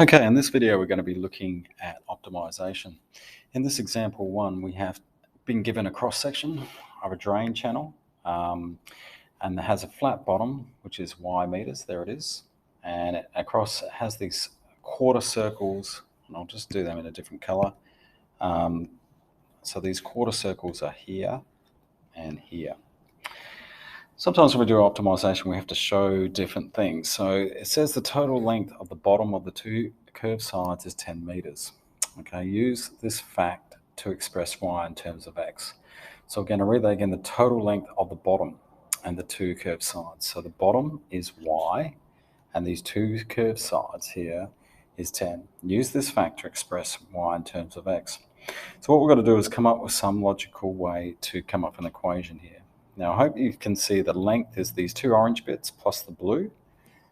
Okay, in this video we're going to be looking at optimization. In this example one, we have been given a cross-section of a drain channel and it has a flat bottom, which is y meters, there it is, and it has these quarter circles, and I'll just do them in a different color. So these quarter circles are here and here. Sometimes when we do optimization, we have to show different things. So it says the total length of the bottom of the two curved sides is 10 meters. Okay, use this fact to express y in terms of x. So we're going to read that again, the total length of the bottom and the two curved sides. So the bottom is y, and these two curved sides here is 10. Use this fact to express y in terms of x. So what we're going to do is come up with some logical way to come up with an equation here. Now, I hope you can see the length is these two orange bits plus the blue.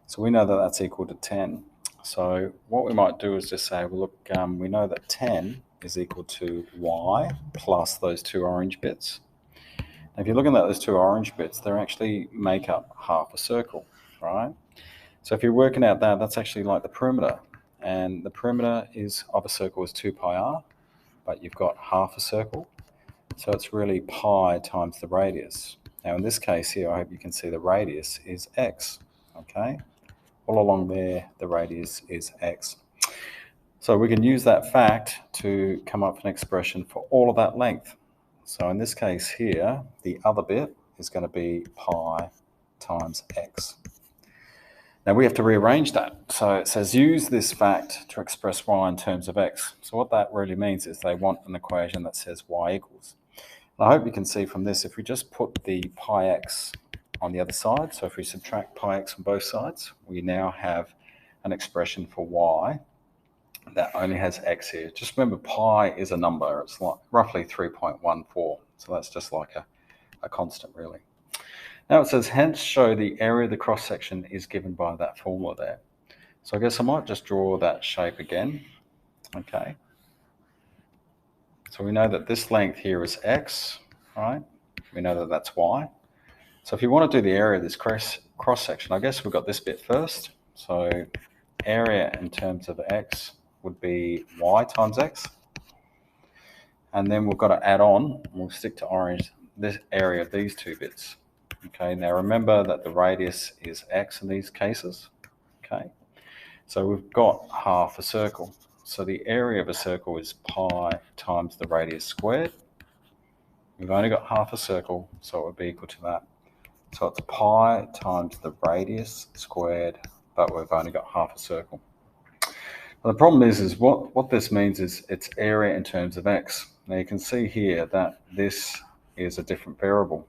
So we know that that's equal to 10. So what we might do is just say, well, look, we know that 10 is equal to y plus those two orange bits. Now, if you're looking at those two orange bits, they actually make up half a circle, right? So if you're working out that, that's actually like the perimeter. And the perimeter of a circle is 2 pi r, but you've got half a circle. So it's really pi times the radius. Now in this case here, I hope you can see the radius is x, okay? All along there, the radius is x. So we can use that fact to come up with an expression for all of that length. So in this case here, the other bit is going to be pi times x. Now we have to rearrange that. So it says use this fact to express y in terms of x. So what that really means is they want an equation that says y equals. And I hope you can see from this, if we just put the pi x on the other side, so if we subtract pi x from both sides, we now have an expression for y that only has x here. Just remember, pi is a number. It's like roughly 3.14. So that's just like a constant, really. Now it says, hence show the area of the cross-section is given by that formula there. So I guess I might just draw that shape again. Okay. So we know that this length here is x, right? We know that that's y. So if you want to do the area of this cross-section, I guess we've got this bit first. So area in terms of x would be y times x. And then we've got to add on, we'll stick to orange, this area of these two bits. Okay, now remember that the radius is x in these cases. Okay, so we've got half a circle. So the area of a circle is pi times the radius squared. We've only got half a circle, so it would be equal to that. So it's pi times the radius squared, but we've only got half a circle. Now the problem is what this means is it's area in terms of x. Now you can see here that this is a different variable.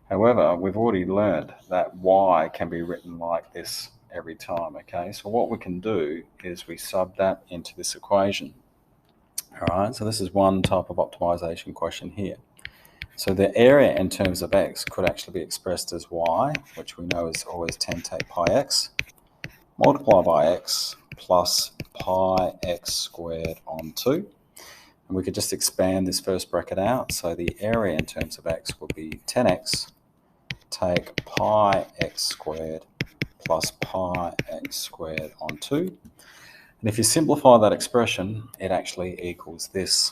However, we've already learned that y can be written like this every time, okay? So what we can do is we sub that into this equation. All right, so this is one type of optimization question here. So the area in terms of x could actually be expressed as y, which we know is always 10 take pi x, multiply by x plus pi x squared on 2. And we could just expand this first bracket out. So the area in terms of x will be 10x take pi x squared plus pi x squared on 2. And if you simplify that expression, it actually equals this.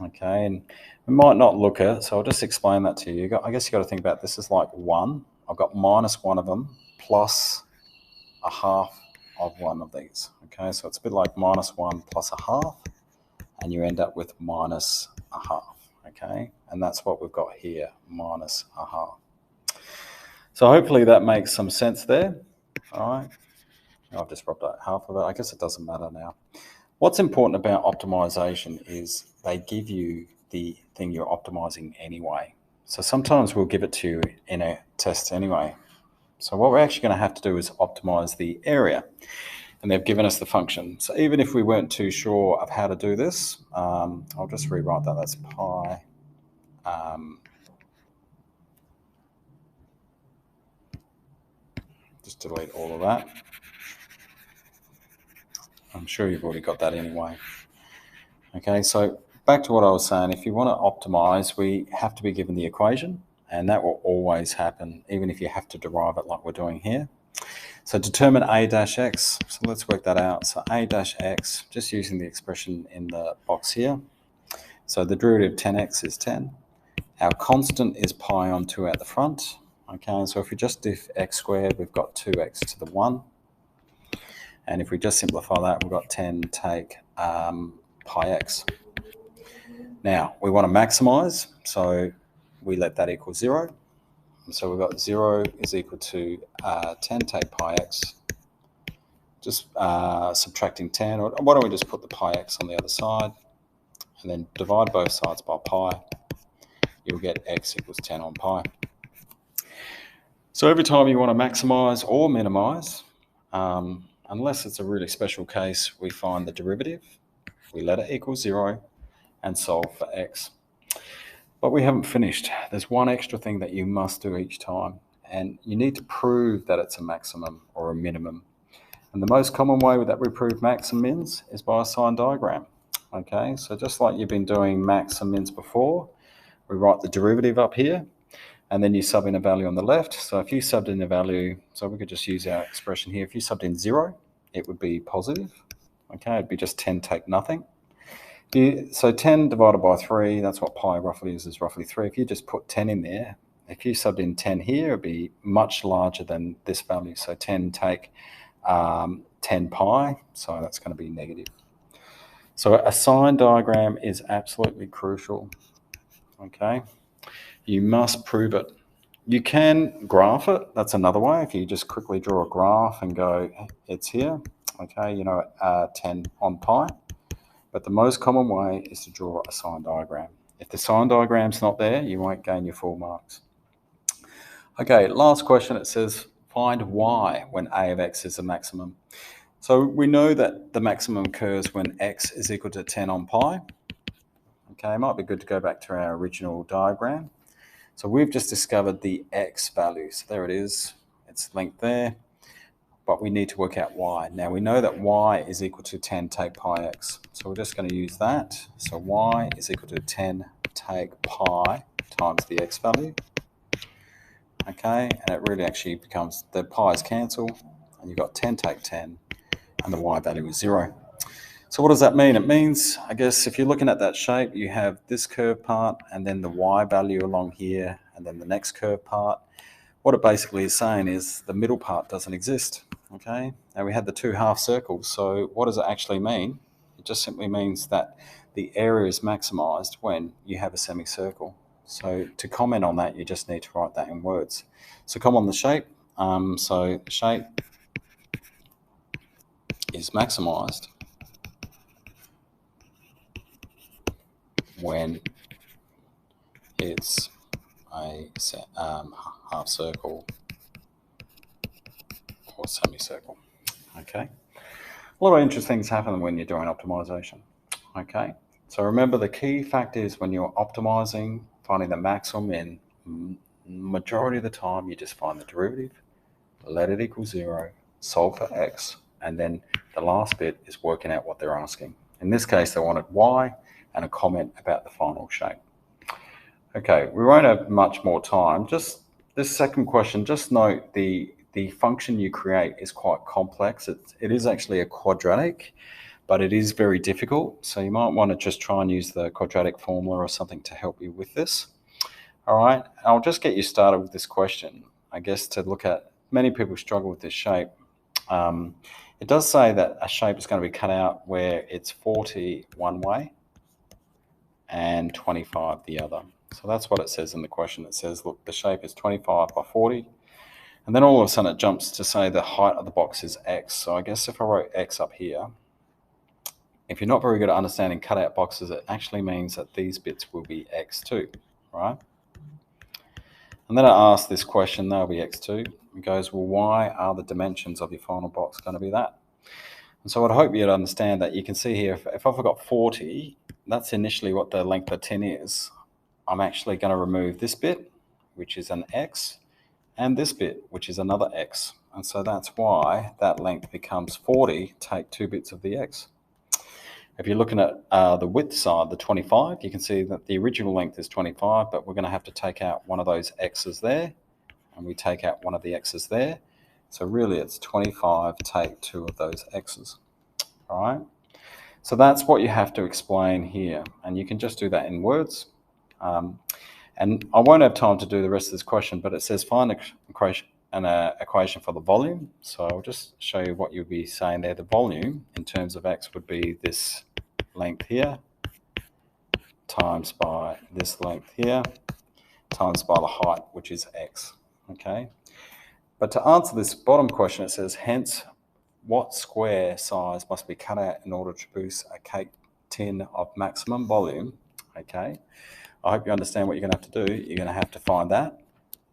Okay, and we might not look at it, so I'll just explain that to you. I guess you got to think about this as like 1. I've got minus one of them plus a half of one of these. Okay, so it's a bit like minus 1 plus a half, and you end up with minus a half. Okay, and that's what we've got here, minus a half. So hopefully that makes some sense there. All right, I've just rubbed out half of it. I guess it doesn't matter now. What's important about optimization is they give you the thing you're optimizing anyway. So sometimes we'll give it to you in a test anyway. So what we're actually going to have to do is optimize the area. And they've given us the function. So even if we weren't too sure of how to do this, I'll just rewrite that. That's pi. Just delete all of that. I'm sure you've already got that anyway. Okay, so back to what I was saying. If you want to optimize, we have to be given the equation, and that will always happen, even if you have to derive it like we're doing here. So determine a dash x. So let's work that out. So a dash x, just using the expression in the box here. So the derivative of 10x is 10. Our constant is pi on 2 at the front. Okay, so if we just diff x squared, we've got 2x to the 1. And if we just simplify that, we've got 10 take pi x. Now, we want to maximize, so we let that equal 0. And so we've got 0 is equal to 10 take pi x. Just subtracting 10, or why don't we just put the pi x on the other side, and then divide both sides by pi. You'll get x equals 10 on pi. So every time you want to maximize or minimize, unless it's a really special case, we find the derivative, we let it equal 0, and solve for x. But we haven't finished. There's one extra thing that you must do each time, and you need to prove that it's a maximum or a minimum. And the most common way that we prove max and mins is by a sign diagram. Okay, so just like you've been doing max and mins before, we write the derivative up here, and then you sub in a value on the left. So if you subbed in a value, so we could just use our expression here. If you subbed in 0, it would be positive. Okay, it'd be just 10 take nothing. So 10 divided by 3, that's what pi roughly is roughly 3. If you just put 10 in there, if you subbed in 10 here, it'd be much larger than this value. So 10 take 10 pi, so that's going to be negative. So a sign diagram is absolutely crucial. Okay, you must prove it. You can graph it. That's another way. If you just quickly draw a graph and go, it's here. Okay, you know, 10 on pi. But the most common way is to draw a sign diagram. If the sign diagram's not there, you won't gain your full marks. Okay, last question. It says, find y when a of x is a maximum. So we know that the maximum occurs when x is equal to 10 on pi. Okay, it might be good to go back to our original diagram. So we've just discovered the x value. So there it is. It's linked there. But we need to work out y. Now we know that y is equal to 10 take pi x. So we're just going to use that. So y is equal to 10 take pi times the x value. Okay, and it really actually becomes, the pi's cancel, and you've got 10 take 10, and the y value is 0. So what does that mean? It means, I guess, if you're looking at that shape, you have this curve part, and then the y value along here, and then the next curve part. What it basically is saying is the middle part doesn't exist. Okay, now we had the 2 half circles. So what does it actually mean? It just simply means that the area is maximized when you have a semicircle. So to comment on that, you just need to write that in words. So come on the shape. So the shape is maximized when it's a half circle or semicircle. Okay. A lot of interesting things happen when you're doing optimization. Okay. So remember, the key fact is when you're optimizing, finding the maximum in majority of the time, you just find the derivative, let it equal 0, solve for x, and then the last bit is working out what they're asking. In this case, they wanted y and a comment about the final shape. Okay, we won't have much more time. Just this second question, just note the function you create is quite complex. It is actually a quadratic, but it is very difficult. So you might want to just try and use the quadratic formula or something to help you with this. All right, I'll just get you started with this question. I guess to look at, many people struggle with this shape. It does say that a shape is going to be cut out where it's 40 one way and 25 the other. So that's what it says in the question. It says, look, the shape is 25 by 40. And then all of a sudden it jumps to say the height of the box is x. So I guess if I wrote x up here, if you're not very good at understanding cutout boxes, it actually means that these bits will be x2, right? And then I ask this question, they'll be x2. It goes, well, why are the dimensions of your final box going to be that? And so I hope you'd understand that. You can see here, if I've got 40, that's initially what the length of tin is. I'm actually going to remove this bit, which is an x, and this bit, which is another x. And so that's why that length becomes 40, take 2 bits of the x. If you're looking at the width side, the 25, you can see that the original length is 25, but we're going to have to take out one of those x's there, and we take out one of the x's there. So really it's 25 take 2 of those x's. All right. So that's what you have to explain here. And you can just do that in words. And I won't have time to do the rest of this question, but it says find an equation for the volume. So I'll just show you what you'll be saying there. The volume in terms of x would be this length here times by this length here times by the height, which is x. Okay. But to answer this bottom question, it says, hence, what square size must be cut out in order to produce a cake tin of maximum volume? Okay. I hope you understand what you're going to have to do. You're going to have to find that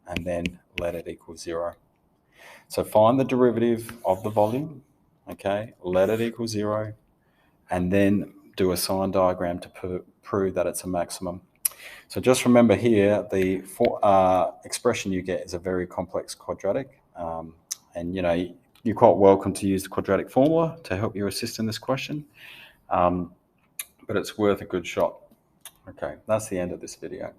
and then let it equal 0. So find the derivative of the volume, okay, let it equal 0, and then do a sign diagram to prove that it's a maximum. So just remember here, the expression you get is a very complex quadratic, and you're quite welcome to use the quadratic formula to help you assist in this question, but it's worth a good shot. Okay, that's the end of this video.